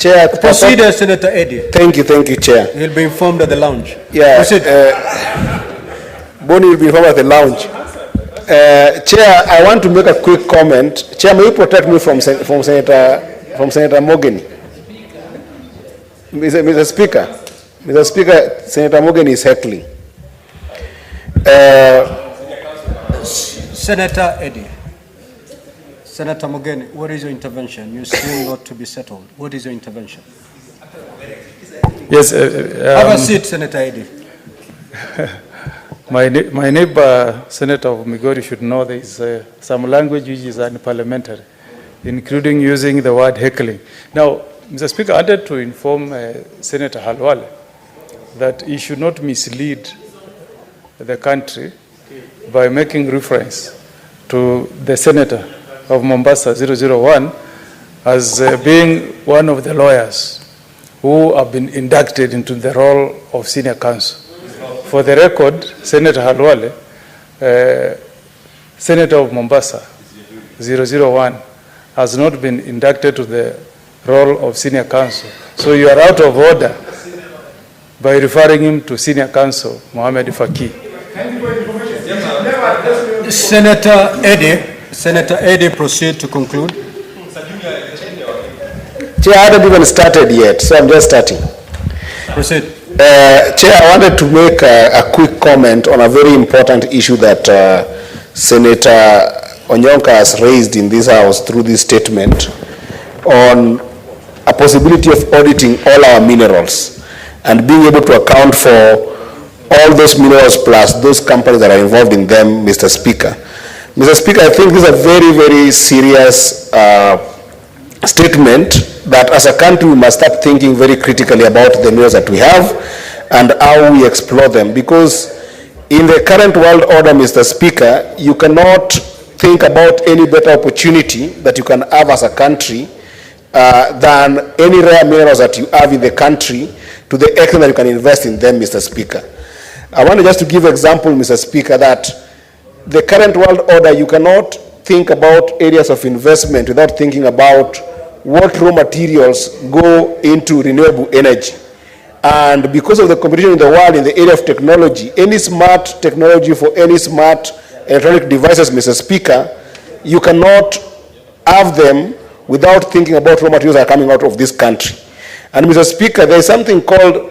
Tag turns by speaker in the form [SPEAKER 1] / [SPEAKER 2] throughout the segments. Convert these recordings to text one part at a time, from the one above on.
[SPEAKER 1] Chair,
[SPEAKER 2] proceed, Senator Eddy.
[SPEAKER 1] Thank you, Chair.
[SPEAKER 2] He'll be informed at the lounge.
[SPEAKER 1] Yeah,
[SPEAKER 2] proceed.
[SPEAKER 1] Bonnie will be informed at the lounge. Chair, I want to make a quick comment. Chair, may you protect me from Senator Morgan? Mr. Speaker, Senator Morgan is heckling.
[SPEAKER 2] Senator Eddy. Senator Morgan, what is your intervention? You seem not to be settled. What is your intervention?
[SPEAKER 3] Yes.
[SPEAKER 2] Have a seat, Senator Eddy.
[SPEAKER 3] My neighbor, Senator of Migori, should know there is some language which is unparliamentary, including using the word heckling. Now, Mr. Speaker, I wanted to inform Senator Halwale that he should not mislead the country by making reference to the Senator of Mombasa 001 as being one of the lawyers who have been inducted into the role of senior counsel. For the record, Senator Halwale, Senator of Mombasa 001, has not been inducted to the role of senior counsel. So you are out of order by referring him to senior counsel Mohamed Faki.
[SPEAKER 2] Senator Eddy, proceed to conclude.
[SPEAKER 1] Chair, I haven't even started yet, so I'm just starting.
[SPEAKER 2] Proceed.
[SPEAKER 1] Chair, I wanted to make a quick comment on a very important issue that Senator Onyonka has raised in this House through this statement on a possibility of auditing all our minerals and being able to account for all those minerals plus those companies that are involved in them, Mr. Speaker. Mr. Speaker, I think this is a very, very serious statement that as a country we must start thinking very critically about the minerals that we have and how we explore them, because in the current world order, Mr. Speaker, you cannot think about any better opportunity that you can have as a country than any rare minerals that you have in the country, to the extent that you can invest in them, Mr. Speaker. I want just to give an example, Mr. Speaker, that the current world order, you cannot think about areas of investment without thinking about what raw materials go into renewable energy. And because of the competition in the world in the area of technology, any smart technology for any smart electronic devices, Mr. Speaker, you cannot have them without thinking about raw materials that are coming out of this country. And Mr. Speaker, there is something called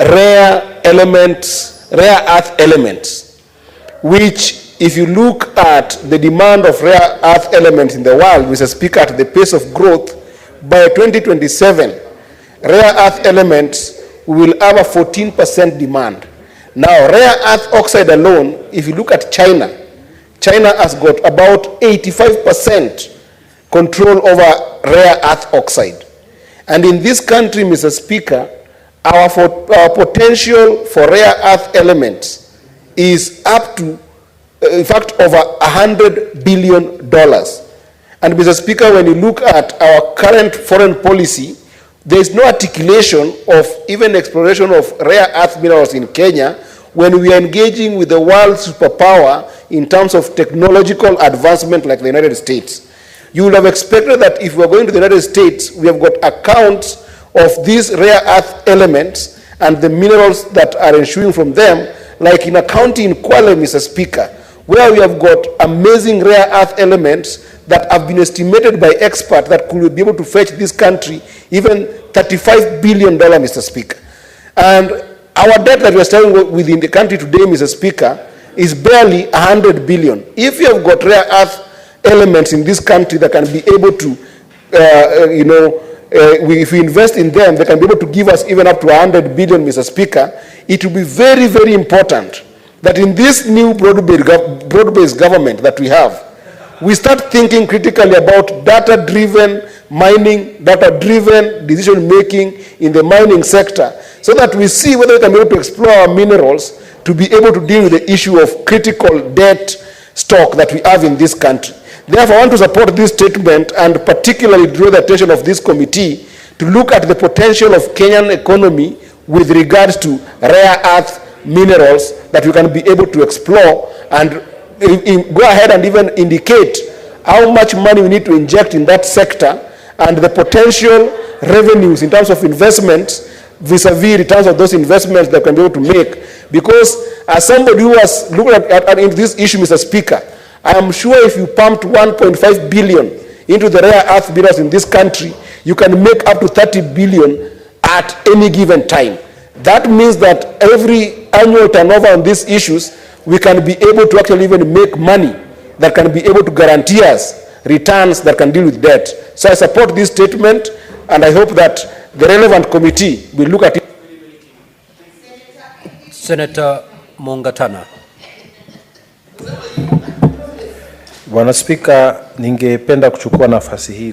[SPEAKER 1] rare earth elements, which, if you look at the demand of rare earth elements in the world, Mr. Speaker, at the pace of growth, by 2027, rare earth elements will have a 14% demand. Now, rare earth oxide alone, if you look at China, China has got about 85% control over rare earth oxide. And in this country, Mr. Speaker, our potential for rare earth elements is up to, in fact, over $100 billion. And Mr. Speaker, when you look at our current foreign policy, there is no articulation of even exploration of rare earth minerals in Kenya when we are engaging with the world superpower in terms of technological advancement like the United States. You would have expected that if we are going to the United States, we have got accounts of these rare earth elements and the minerals that are ensuing from them, like in a county in Kwale, Mr. Speaker, where we have got amazing rare earth elements that have been estimated by experts that could be able to fetch this country even $35 billion, Mr. Speaker. And our debt that we are starting within the country today, Mr. Speaker, is barely $100 billion. If you have got rare earth elements in this country that can be able to, if we invest in them, they can be able to give us even up to $100 billion, Mr. Speaker. It will be very, very important that in this new broad-based government that we have, we start thinking critically about data-driven mining, data-driven decision-making in the mining sector, so that we see whether we can be able to explore our minerals to be able to deal with the issue of critical debt stock that we have in this country. Therefore, I want to support this statement and particularly draw the attention of this committee to look at the potential of Kenyan economy with regards to rare earth minerals that we can be able to explore, and go ahead and even indicate how much money we need to inject in that sector and the potential revenues in terms of investments vis-a-vis returns of those investments that can be able to make. Because as somebody who has looked at this issue, Mr. Speaker, I am sure if you pumped 1.5 billion into the rare earth minerals in this country, you can make up to 30 billion at any given time. That means that every annual turnover on these issues, we can be able to actually even make money that can be able to guarantee us returns that can deal with debt. So I support this statement, and I hope that the relevant committee will look at it.
[SPEAKER 2] Senator Mongatana.
[SPEAKER 4] Bwana Spika, ningependa kuchukua nafasi hii